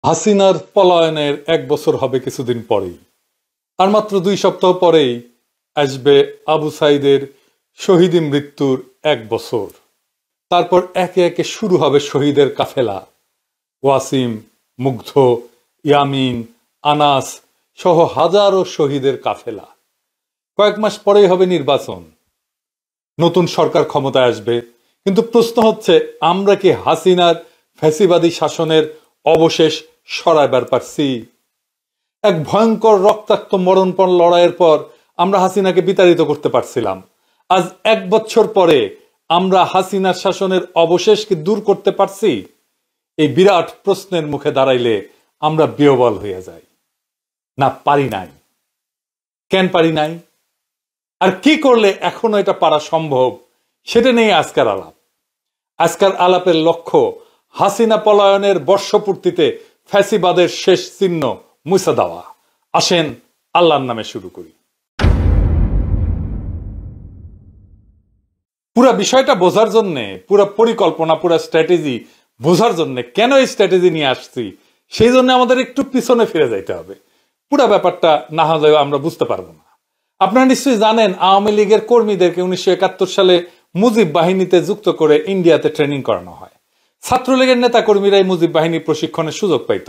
হাসিনার পলায়নের 1 বছর হবে কিছুদিন পরেই, আর মাত্র 2 সপ্তাহ পরেই আসবে আবু সাইদের শহীদী মৃত্যুর 1 বছর। তারপর একে একে শুরু হবে শহীদের কাফেলা। ওয়াসিম, মুগ্ধ, ইয়ামিন, আনাস সহ হাজারো শহীদের কাফেলা। কয়েক মাস পরেই হবে নির্বাচন, নতুন সরকার ক্ষমতায় আসবে। কিন্তু প্রশ্ন হচ্ছে, আমরা কি হাসিনার ফ্যাসিবাদী শাসনের অবশেষ সরাইবার পারছি? এক ভয়ঙ্কর রক্তাক্ত মরণপণ লড়াইয়ের পর আমরা হাসিনাকে বিতাড়িত করতে পারছিলাম। আজ 1 বছর পরে আমরা হাসিনার শাসনের অবশেষ কি দূর করতে পারছি? এই বিরাট প্রশ্নের মুখে দাঁড়াইলে আমরা বিহ্বল হইয়া যাই। না, পারি নাই। কেন পারি নাই? আর কি করলে এখনো এটা পারা সম্ভব, সেটা নিয়ে আজকের আলাপ। আজকের আলাপের লক্ষ্য হাসিনা পলায়নের বর্ষপূর্তিতে ফ্যাসিবাদের শেষ চিহ্ন মুছে দেওয়া। আসেন আল্লাহর নামে শুরু করি। পুরা বিষয়টা বোঝার জন্য, পুরা পরিকল্পনা, পুরা স্ট্র্যাটেজি বোঝার জন্য, কেন এই স্ট্র্যাটেজি নিয়ে আসছি, সেই জন্য আমাদের একটু পিছনে ফিরে যাইতে হবে। পুরা ব্যাপারটা না হলে আমরা বুঝতে পারবো না। আপনারা নিশ্চয়ই জানেন, আওয়ামী লীগের কর্মীদেরকে 1971 সালে মুজিব বাহিনীতে যুক্ত করে ইন্ডিয়াতে ট্রেনিং করানো হয়। ছাত্রলীগের নেতা কর্মীরাই মুজিব বাহিনীর প্রশিক্ষণের সুযোগ পাইত।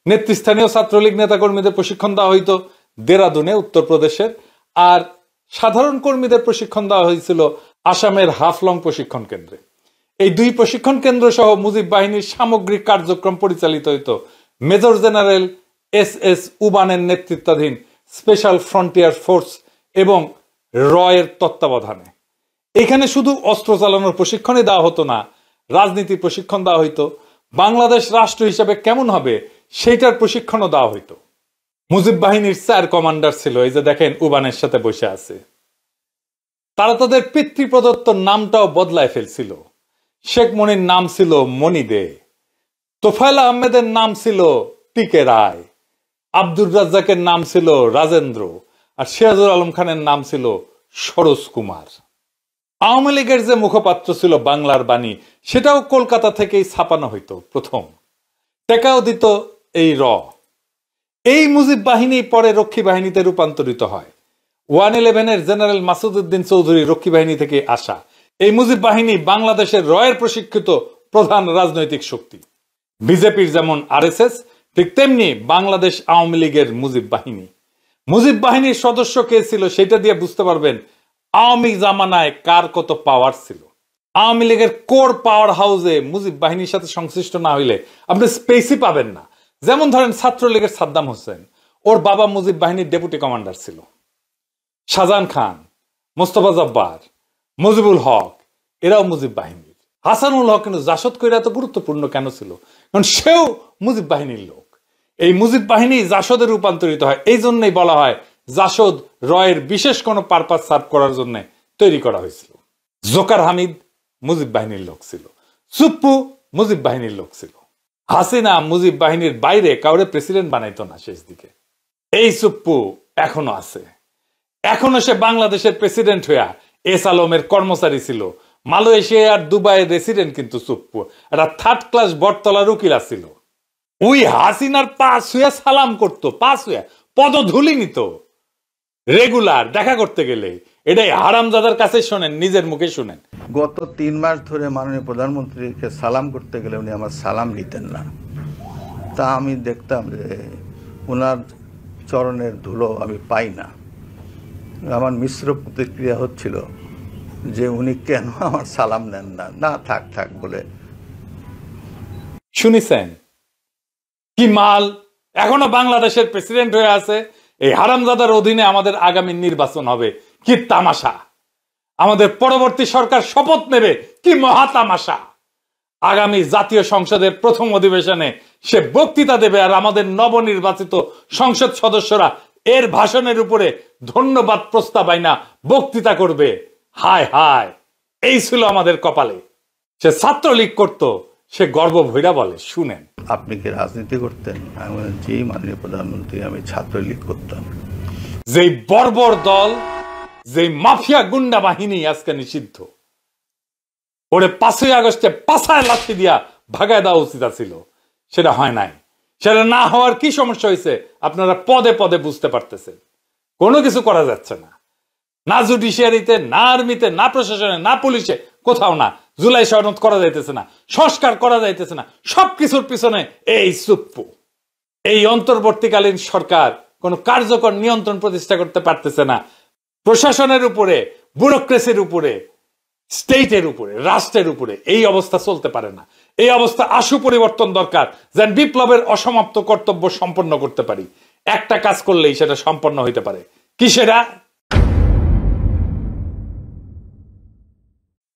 নেতৃস্থানীয় ছাত্রলীগ নেতা কর্মীদের প্রশিক্ষণ দেওয়া হইতো দেরাদুনে, উত্তরপ্রদেশের। আর সাধারণ কর্মীদের প্রশিক্ষণ দেওয়া হয়েছিল আসামের হাফলং প্রশিক্ষণ কেন্দ্রে। এই 2 প্রশিক্ষণ কেন্দ্র সহ মুজিব বাহিনীর সামগ্রিক কার্যক্রম পরিচালিত হইত মেজর জেনারেল SS উবানের নেতৃত্বাধীন স্পেশাল ফ্রন্টিয়ার ফোর্স এবং রয়ের তত্ত্বাবধানে। এখানে শুধু অস্ত্র চালানোর প্রশিক্ষণই দেওয়া হতো না, রাজনীতির প্রশিক্ষণ দেওয়া হইতো। বাংলাদেশ রাষ্ট্র হিসাবে কেমন হবে সেইটার প্রশিক্ষণও দেওয়া হইতো। মুজিব বাহিনীর 4 কমান্ডার ছিল, এই যে দেখেন উবানের সাথে বসে আছে। তারা তাদের পিতৃপ্রদত্ত নামটাও বদলায় ফেলছিল। শেখ মনির নাম ছিল মনি দে, তোফায়েল আহমেদের নাম ছিল টিকে রায়, আব্দুর রাজ্জাকের নাম ছিল রাজেন্দ্র, আর সিরাজুল আলম খানের নাম ছিল সরোজ কুমার। আওয়ামী লীগের যে মুখপাত্র ছিল বাংলার বাণী, সেটাও কলকাতা থেকেই ছাপানো হইতো প্রথম। টেকাও দিত এই এই মুজিব বাহিনী পরে রক্ষী বাহিনীতে রূপান্তরিত হয়। 111-এর জেনারেল মাসুদ উদ্দিন চৌধুরী রক্ষী বাহিনী থেকে আসা। এই মুজিব বাহিনী বাংলাদেশের রয়ের প্রশিক্ষিত প্রধান রাজনৈতিক শক্তি। বিজেপির যেমন RSS, ঠিক তেমনি বাংলাদেশ আওয়ামী লীগের মুজিব বাহিনী। মুজিব বাহিনীর সদস্য কে ছিল সেটা দিয়ে বুঝতে পারবেন আওয়ামী জামানায় কার কত পাওয়ার ছিল। আওয়ামী লীগের কোর পাওয়ার হাউসে মুজিব বাহিনীর সাথে সংশ্লিষ্ট না হইলে আপনি স্পেসই পাবেন না। যেমন ধরেন ছাত্রলীগের সাদ্দাম হোসেন, ওর বাবা মুজিব বাহিনীর ডেপুটি কমান্ডার ছিল। শাহজাহান খান, মোস্তফা জব্বার, মুজিবুল হক, এরাও মুজিব বাহিনীর। হাসানুল হক কিন্তু জাসদ কইরা এত গুরুত্বপূর্ণ কেন ছিল? কারণ সেও মুজিব বাহিনীর লোক। এই মুজিব বাহিনী জাসদে রূপান্তরিত হয়, এই জন্যই বলা হয় জাসদ রয়ের বিশেষ কোনো পারপাস সার্ভ করার জন্য তৈরি করা হয়েছিল। জোকার হামিদ মুজিব বাহিনীর লোক ছিল, সুপ্পু মুজিব বাহিনীর লোক ছিল। হাসিনা মুজিব বাহিনীর বাইরে কাউরে প্রেসিডেন্ট বানাইতো না শেষ দিকে। এই সুপ্পু এখনো আছে, এখনো সে বাংলাদেশের প্রেসিডেন্ট হইয়া এস আলমের কর্মচারী ছিল। মালয়েশিয়া আর দুবাইয়ের রেসিডেন্ট কিন্তু সুপ্পু একটা 3rd ক্লাস বটতলার উকিল ছিল। ওই হাসিনার পাশ হইয়া সালাম করতো, পাশ হইয়া পদধূলি নিত রেগুলার দেখা করতে গেলে। এটাই হারামজাদার কাছে শোনেন, নিজের মুখে শুনেন। গত 3 মাস ধরে মাননীয় প্রধানমন্ত্রীকে সালাম করতে গেলে উনি আমার সালাম নিতেন না। তা আমি দেখতাম যে ওনার চরণের ধুলো আমি পাই না। আমার মিশ্র প্রতিক্রিয়া হচ্ছিল যে উনি কেন আমার সালাম নেন না। না, থাক থাক বলে। শুনিছেন কি মাল? এখনো বাংলাদেশের প্রেসিডেন্ট হয়ে আছে। এই হারামজাদার অধীনে আমাদের আগামী নির্বাচন হবে, কি তামাশা! আমাদের পরবর্তী সরকার শপথ নেবে, কি মহা তামাশা! আগামী জাতীয় সংসদের প্রথম অধিবেশনে সে বক্তৃতা দেবে, আর আমাদের নবনির্বাচিত সংসদ সদস্যরা এর ভাষণের উপরে ধন্যবাদ প্রস্তাব আইনা বক্তৃতা করবে। হায় হায়, এই ছিল আমাদের কপালে। সে ছাত্রলীগ করতো, সে গর্ব ভৈরা বলে, শুনেন। আপনি কি রাজনীতি করতেন? আমি জি মাননীয় প্রধানমন্ত্রী, আমি ছাত্রলীগ করতাম। যেই বর্বর দল, যেই মাফিয়া গুন্ডা বাহিনী আজকে নিষিদ্ধ, ওরে 5ই আগস্টে পাছায় লাথি দিয়া ভাগায় দেওয়া উচিত ছিল, সেটা হয় নাই। সেটা না হওয়ার কি সমস্যা হয়েছে আপনারা পদে পদে বুঝতে পারতেছেন। কোনো কিছু করা যাচ্ছে না, না জুডিশিয়ারিতে, না আর্মিতে, না প্রশাসনে, না পুলিশে, কোথাও না। জুলাই সনদ করা যাইতেছে না, সংস্কার করা যাইতেছে না, সবকিছুর পিছনে এই সুপ্পু। এই অন্তর্বর্তীকালীন সরকার কোনো কার্যকর নিয়ন্ত্রণ প্রতিষ্ঠা করতে পারতেছে না। প্রশাসনের উপরে, ব্যুরোক্রেসির উপরে, স্টেটের উপরে, রাষ্ট্রের উপরে এই অবস্থা চলতে পারে না। এই অবস্থা আশু পরিবর্তন দরকার, যেন বিপ্লবের অসমাপ্ত কর্তব্য সম্পন্ন করতে পারি। একটা কাজ করলেই সেটা সম্পন্ন হইতে পারে। কি সেটা?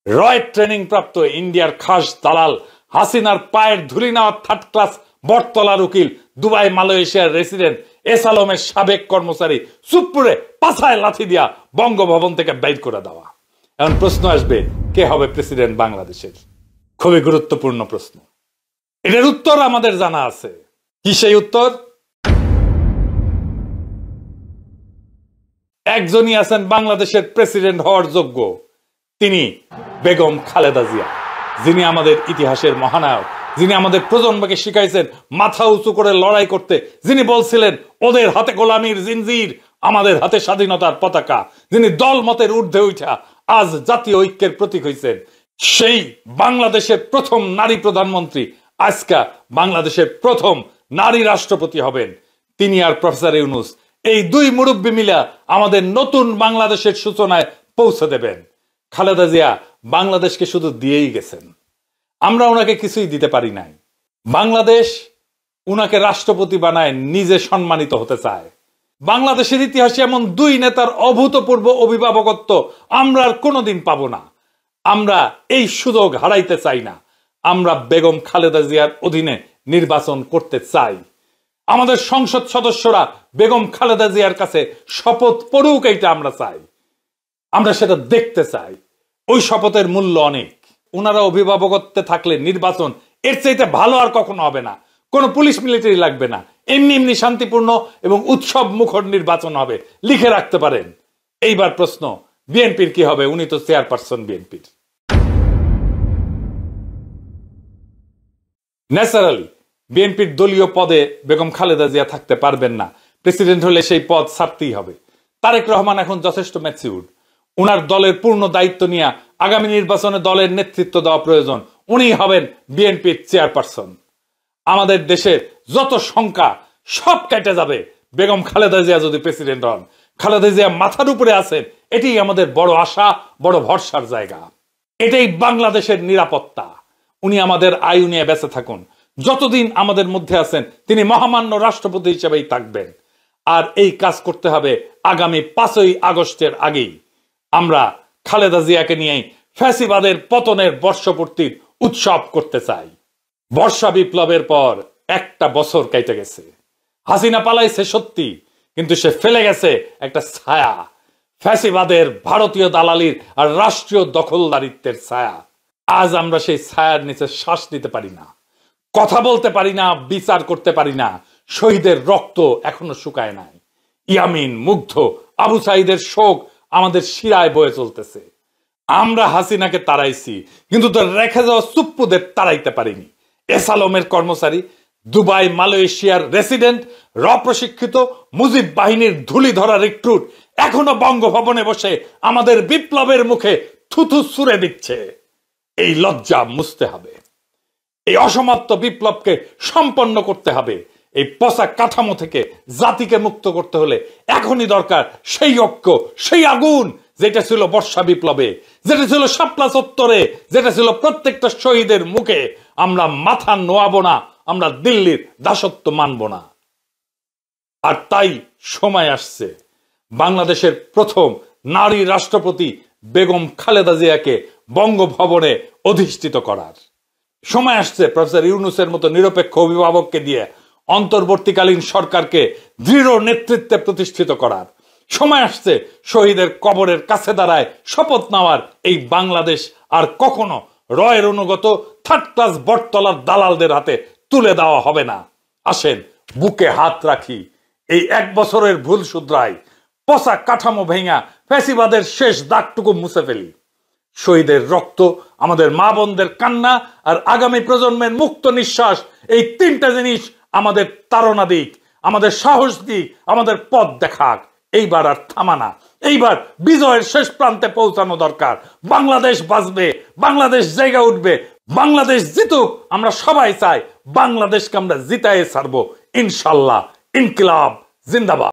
রয় ট্রেনিং প্রাপ্ত ইন্ডিয়ার খাস দালাল হাসিনার পায়ের ধুলি নেওয়া থার্ড ক্লাস বটতলার উকিল, দুবাই মালয়েশিয়ার রেসিডেন্ট এস আলমের সাবেক কর্মচারী সুপ্পুরে পাছায় লাথি দিয়া বঙ্গভবন থেকে বের করে দেওয়া। এখন প্রশ্ন আসবে, কে হবে প্রেসিডেন্ট বাংলাদেশের? খুবই গুরুত্বপূর্ণ প্রশ্ন। এটার উত্তর আমাদের জানা আছে। কি সেই উত্তর? একজনই আছেন বাংলাদেশের প্রেসিডেন্ট হওয়ার যোগ্য, তিনি বেগম খালেদা জিয়া, যিনি আমাদের ইতিহাসের মহানায়ক, যিনি আমাদের প্রজন্মকে শিখাইছেন মাথা উঁচু করে লড়াই করতে, যিনি বলছিলেন ওদের হাতে গোলামির জিনজির, আমাদের হাতে স্বাধীনতার পতাকা, যিনি দল মতের ঊর্ধ্বে উঠা আজ জাতীয় ঐক্যের প্রতীক হয়েছেন। সেই বাংলাদেশের প্রথম নারী প্রধানমন্ত্রী, আজকা বাংলাদেশের প্রথম নারী রাষ্ট্রপতি হবেন। তিনি আর প্রফেসর ইউনূস, এই দুই মুরব্বী মিলা আমাদের নতুন বাংলাদেশের সূচনায় পৌঁছে দেবেন। খালেদা জিয়া বাংলাদেশকে শুধু দিয়েই গেছেন, আমরা ওনাকে কিছুই দিতে পারি নাই। বাংলাদেশ উনাকে রাষ্ট্রপতি বানায় নিজে সম্মানিত হতে চায়। বাংলাদেশের ইতিহাসে এমন দুই নেতার অভূতপূর্ব অভিভাবকত্ব আমরা আর কোনোদিন পাবো না। আমরা এই সুযোগ হারাইতে চাই না। আমরা বেগম খালেদা জিয়ার অধীনে নির্বাচন করতে চাই। আমাদের সংসদ সদস্যরা বেগম খালেদা জিয়ার কাছে শপথ পড়ুক, এইটা আমরা চাই। আমরা সেটা দেখতে চাই। ওই শপথের মূল্য অনেক। ওনারা অভিভাবকত্বে থাকলে নির্বাচন এর চাইতে ভালো আর কখনো হবে না। কোনো পুলিশ মিলিটারি লাগবে না, এমনি এমনি শান্তিপূর্ণ এবং উৎসব মুখর নির্বাচন হবে, লিখে রাখতে পারেন। এইবার প্রশ্ন, বিএনপির কি হবে? উনি তো চেয়ারপারসন বিএনপির। ন্যাচারালি বিএনপির দলীয় পদে বেগম খালেদা জিয়া থাকতে পারবেন না। প্রেসিডেন্ট হলে সেই পদ ছাড়তেই হবে। তারেক রহমান এখন যথেষ্ট ম্যাচিউরড। উনার দলের পূর্ণ দায়িত্ব নিয়ে আগামী নির্বাচনে দলের নেতৃত্ব দেওয়া প্রয়োজন। উনি হবেন বিএনপির চেয়ারপারসন। আমাদের দেশের যত শঙ্কা সব কেটে যাবে বেগম খালেদা জিয়া যদি প্রেসিডেন্ট হন। খালেদা জিয়া মাথার উপরে আছেন, এটাই আমাদের বড় আশা, বড় ভরসার জায়গা। এটাই বাংলাদেশের নিরাপত্তা। উনি আমাদের আয়ু নিয়ে বেঁচে থাকুন। যতদিন আমাদের মধ্যে আছেন তিনি মহামান্য রাষ্ট্রপতি হিসেবেই থাকবেন। আর এই কাজ করতে হবে আগামী 5ই আগস্টের আগেই। আমরা খালেদা জিয়াকে নিয়েই ফ্যাসিবাদের পতনের বর্ষপূর্তির উৎসব করতে চাই। বর্ষা বিপ্লবের পর একটা বছর কেটে গেছে। হাসিনা পালাইছে সত্যি, কিন্তু সে ফেলে গেছে একটা ছায়া, ফ্যাসিবাদের ভারতীয় দালালির আর রাষ্ট্রীয় দখলদারিত্বের ছায়া। আজ আমরা সেই ছায়ার নিচে শ্বাস নিতে পারি না, কথা বলতে পারি না, বিচার করতে পারি না। শহীদের রক্ত এখনো শুকায় নাই। ইয়ামিন, মুগ্ধ, আবু সাইদের শোক আমাদের শিরায় বয়ে চলতেছে। আমরা হাসিনাকে তাড়াইছি, কিন্তু তো রেখে যাওয়া সুপ্পুদের তাড়াইতে পারিনি। এস আলমের কর্মচারী, দুবাই মালয়েশিয়ার রেসিডেন্ট, প্রশিক্ষিত মুজিব বাহিনীর ধুলি ধরা রিক্রুট এখনো বঙ্গভবনে বসে আমাদের বিপ্লবের মুখে থুথু ছুঁড়ে দিচ্ছে। এই লজ্জা মুছতে হবে। এই অসমাপ্ত বিপ্লবকে সম্পন্ন করতে হবে। এই পচা কাঠামো থেকে জাতিকে মুক্ত করতে হলে এখনই দরকার সেই ঐক্য, সেই আগুন যেটা ছিল বর্ষা বিপ্লবে, যেটা ছিল শাপলা চত্বরে, যেটা ছিল প্রত্যেকটা শহীদের মুখে। আমরা মাথা নোয়াবো না, আমরা দিল্লির দাসত্ব মানব না। আর তাই সময় আসছে বাংলাদেশের প্রথম নারী রাষ্ট্রপতি বেগম খালেদা জিয়াকে বঙ্গভবনে অধিষ্ঠিত করার। সময় আসছে প্রফেসর ইউনূসের মতো নিরপেক্ষ অভিভাবককে দিয়ে অন্তর্বর্তীকালীন সরকারকে দৃঢ় নেতৃত্বে প্রতিষ্ঠিত করার। সময় আসছে শহীদের কবরের কাছে দাঁড়ায় শপথ নেওয়ার। এই বাংলাদেশ আর কখনো রয়ের অনুগত থার্ড ক্লাস বটতলার দালালদের হাতে তুলে দেওয়া হবে না। আসেন বুকে হাত রাখি, এই 1 বছরের ভুল শুধরাই, পচা কাঠামো ভেঙা ফ্যাসিবাদের শেষ দাগটুকু মুছে ফেলি। শহীদের রক্ত, আমাদের মা বোনদের কান্না আর আগামী প্রজন্মের মুক্ত নিঃশ্বাস, এই 3টা জিনিস আমাদের তাড়না দিক, আমাদের সাহস দিক, আমাদের পথ দেখাক। এইবার আর থামানা, এইবার বিজয়ের শেষ প্রান্তে পৌঁছানো দরকার। বাংলাদেশ বাঁচবে, বাংলাদেশ জায়গা উঠবে, বাংলাদেশ জিতুক। আমরা সবাই চাই বাংলাদেশকে আমরা জিতায়ে ছাড়বো ইনশাল্লাহ। ইনকিলাব জিন্দাবাদ।